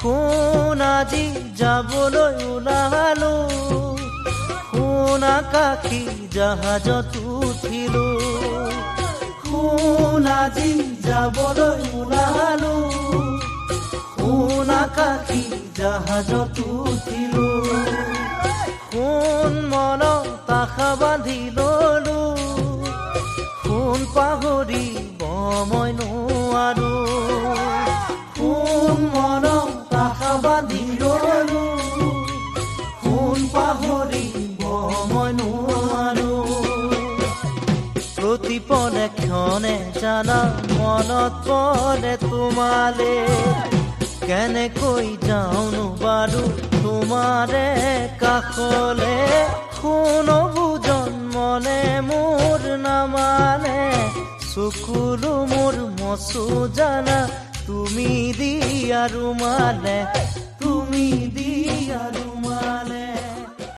শুন আজি যাবলৈ ওলালো, শুন আকাশী জাহাজত উঠিলো। শুন আজি যাবলৈ ওলালো, শুন আকাশী জাহাজত উঠিলো। শুন মনত আশা বান্ধি ললো, শুন পাহৰিব মই নোৱাৰো। শুন মনত আশা বান্ধি ললো, শুন পাহৰিব মই নোৱাৰো। প্ৰতিপলে ক্ষণে জানা মনত পৰে তোমালে, কেনেকৈ যাওঁনো বাৰু তোমাৰে কাষলে। শুন বুজন মনে মোৰ নামানে, চকুলো মোৰ মচু জানা তুমি দিয়া ৰুমালে, তুমি